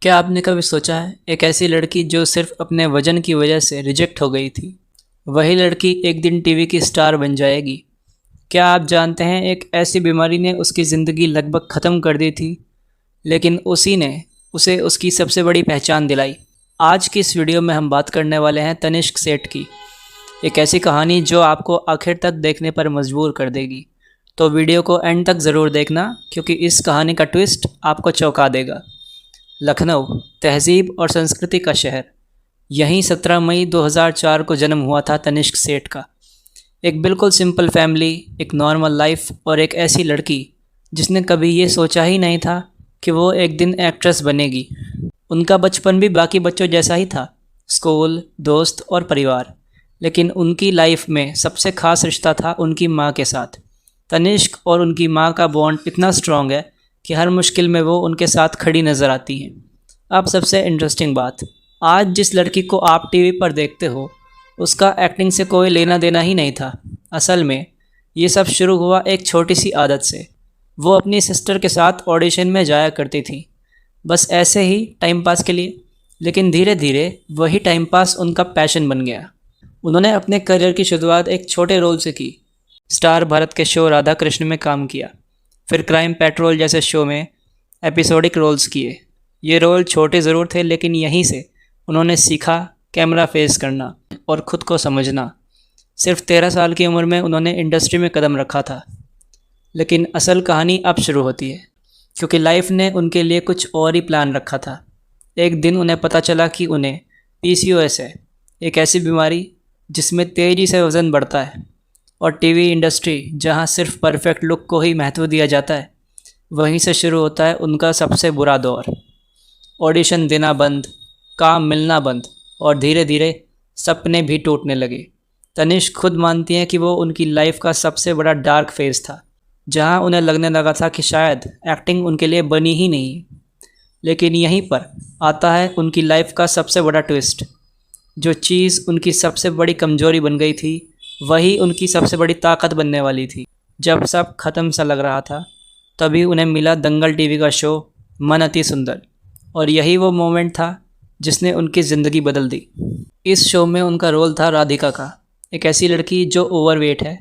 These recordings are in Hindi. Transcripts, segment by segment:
क्या आपने कभी सोचा है एक ऐसी लड़की जो सिर्फ अपने वजन की वजह से रिजेक्ट हो गई थी, वही लड़की एक दिन टीवी की स्टार बन जाएगी। क्या आप जानते हैं एक ऐसी बीमारी ने उसकी ज़िंदगी लगभग ख़त्म कर दी थी, लेकिन उसी ने उसे उसकी सबसे बड़ी पहचान दिलाई। आज की इस वीडियो में हम बात करने वाले हैं तनिष्क सेठ की, एक ऐसी कहानी जो आपको आखिर तक देखने पर मजबूर कर देगी। तो वीडियो को एंड तक ज़रूर देखना, क्योंकि इस कहानी का ट्विस्ट आपको चौंका देगा। लखनऊ, तहज़ीब और संस्कृति का शहर। यहीं 17 मई 2004 को जन्म हुआ था तनिष्क सेठ का। एक बिल्कुल सिंपल फैमिली, एक नॉर्मल लाइफ और एक ऐसी लड़की जिसने कभी ये सोचा ही नहीं था कि वो एक दिन एक्ट्रेस बनेगी। उनका बचपन भी बाकी बच्चों जैसा ही था, स्कूल, दोस्त और परिवार। लेकिन उनकी लाइफ में सबसे ख़ास रिश्ता था उनकी माँ के साथ। तनिष्क और उनकी माँ का बॉन्ड इतना स्ट्रॉन्ग है कि हर मुश्किल में वो उनके साथ खड़ी नज़र आती हैं। अब सबसे इंटरेस्टिंग बात, आज जिस लड़की को आप टीवी पर देखते हो उसका एक्टिंग से कोई लेना देना ही नहीं था। असल में ये सब शुरू हुआ एक छोटी सी आदत से। वो अपनी सिस्टर के साथ ऑडिशन में जाया करती थी, बस ऐसे ही टाइम पास के लिए। लेकिन धीरे धीरे वही टाइम पास उनका पैशन बन गया। उन्होंने अपने करियर की शुरुआत एक छोटे रोल से की। स्टार भारत के शो राधा कृष्ण में काम किया, फिर क्राइम पेट्रोल जैसे शो में एपिसोडिक रोल्स किए। ये रोल छोटे ज़रूर थे, लेकिन यहीं से उन्होंने सीखा कैमरा फेस करना और ख़ुद को समझना। सिर्फ 13 साल की उम्र में उन्होंने इंडस्ट्री में कदम रखा था। लेकिन असल कहानी अब शुरू होती है, क्योंकि लाइफ ने उनके लिए कुछ और ही प्लान रखा था। एक दिन उन्हें पता चला कि उन्हें PCOS है, एक ऐसी बीमारी जिसमें तेज़ी से वज़न बढ़ता है। और टीवी इंडस्ट्री, जहां सिर्फ परफेक्ट लुक को ही महत्व दिया जाता है, वहीं से शुरू होता है उनका सबसे बुरा दौर। ऑडिशन देना बंद, काम मिलना बंद और धीरे धीरे सपने भी टूटने लगे। तनिष्क खुद मानती हैं कि वो उनकी लाइफ का सबसे बड़ा डार्क फेज था, जहां उन्हें लगने लगा था कि शायद एक्टिंग उनके लिए बनी ही नहीं। लेकिन यहीं पर आता है उनकी लाइफ का सबसे बड़ा ट्विस्ट। जो चीज़ उनकी सबसे बड़ी कमजोरी बन गई थी, वही उनकी सबसे बड़ी ताकत बनने वाली थी। जब सब खत्म सा लग रहा था, तभी उन्हें मिला दंगल टीवी का शो मन अति सुंदर। और यही वो मोमेंट था जिसने उनकी ज़िंदगी बदल दी। इस शो में उनका रोल था राधिका का, एक ऐसी लड़की जो ओवरवेट है,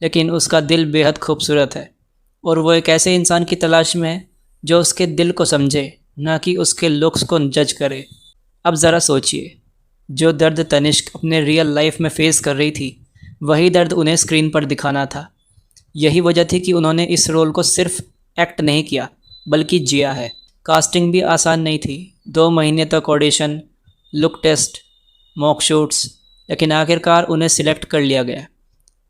लेकिन उसका दिल बेहद खूबसूरत है। और वो एक ऐसे इंसान की तलाश में है जो उसके दिल को समझे, ना कि उसके लुक्स को जज करे। अब ज़रा सोचिए, जो दर्द तनिष्क अपने रियल लाइफ में फेस कर रही थी, वही दर्द उन्हें स्क्रीन पर दिखाना था। यही वजह थी कि उन्होंने इस रोल को सिर्फ एक्ट नहीं किया, बल्कि जिया है। कास्टिंग भी आसान नहीं थी। 2 महीने तक audition, look test, mock shoots, लेकिन आखिरकार उन्हें सिलेक्ट कर लिया गया।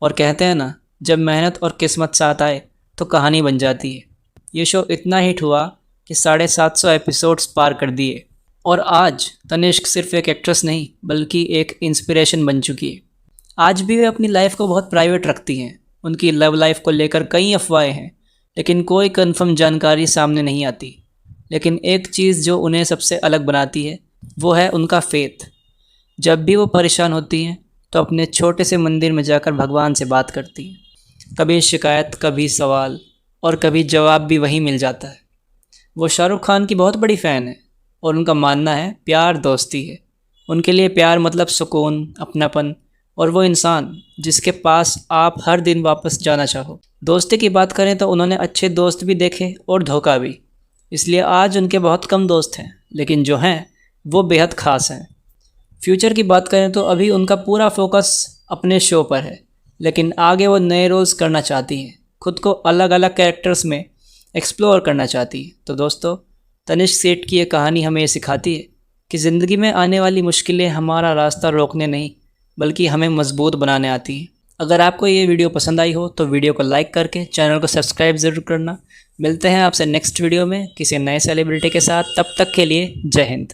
और कहते हैं ना, जब मेहनत और किस्मत साथ आए तो कहानी बन जाती है। ये शो इतना हिट हुआ कि 750 एपिसोड्स पार कर दिए। और आज तनिष्क सिर्फ एक एक्ट्रेस नहीं, बल्कि एक इंस्पिरेशन बन चुकी है। आज भी वे अपनी लाइफ को बहुत प्राइवेट रखती हैं। उनकी लव लाइफ को लेकर कई अफवाहें हैं, लेकिन कोई कंफर्म जानकारी सामने नहीं आती। लेकिन एक चीज़ जो उन्हें सबसे अलग बनाती है, वो है उनका फेथ। जब भी वो परेशान होती हैं, तो अपने छोटे से मंदिर में जाकर भगवान से बात करती हैं। कभी शिकायत, कभी सवाल, और कभी जवाब भी वहीं मिल जाता है। वो शाहरुख खान की बहुत बड़ी फ़ैन है, और उनका मानना है प्यार दोस्ती है। उनके लिए प्यार मतलब सुकून, अपनापन, और वो इंसान जिसके पास आप हर दिन वापस जाना चाहो। दोस्ती की बात करें तो उन्होंने अच्छे दोस्त भी देखे और धोखा भी। इसलिए आज उनके बहुत कम दोस्त हैं, लेकिन जो हैं वो बेहद ख़ास हैं। फ्यूचर की बात करें तो अभी उनका पूरा फोकस अपने शो पर है, लेकिन आगे वो नए रोल्स करना चाहती हैं, खुद को अलग अलग कैरेक्टर्स में एक्सप्लोर करना चाहती है। तो दोस्तों, तनिष्क सेठ की ये कहानी हमें ये सिखाती है कि ज़िंदगी में आने वाली मुश्किलें हमारा रास्ता रोकने नहीं, बल्कि हमें मजबूत बनाने आती हैं। अगर आपको ये वीडियो पसंद आई हो तो वीडियो को लाइक करके चैनल को सब्सक्राइब ज़रूर करना। मिलते हैं आपसे नेक्स्ट वीडियो में किसी नए सेलिब्रिटी के साथ। तब तक के लिए जय हिंद।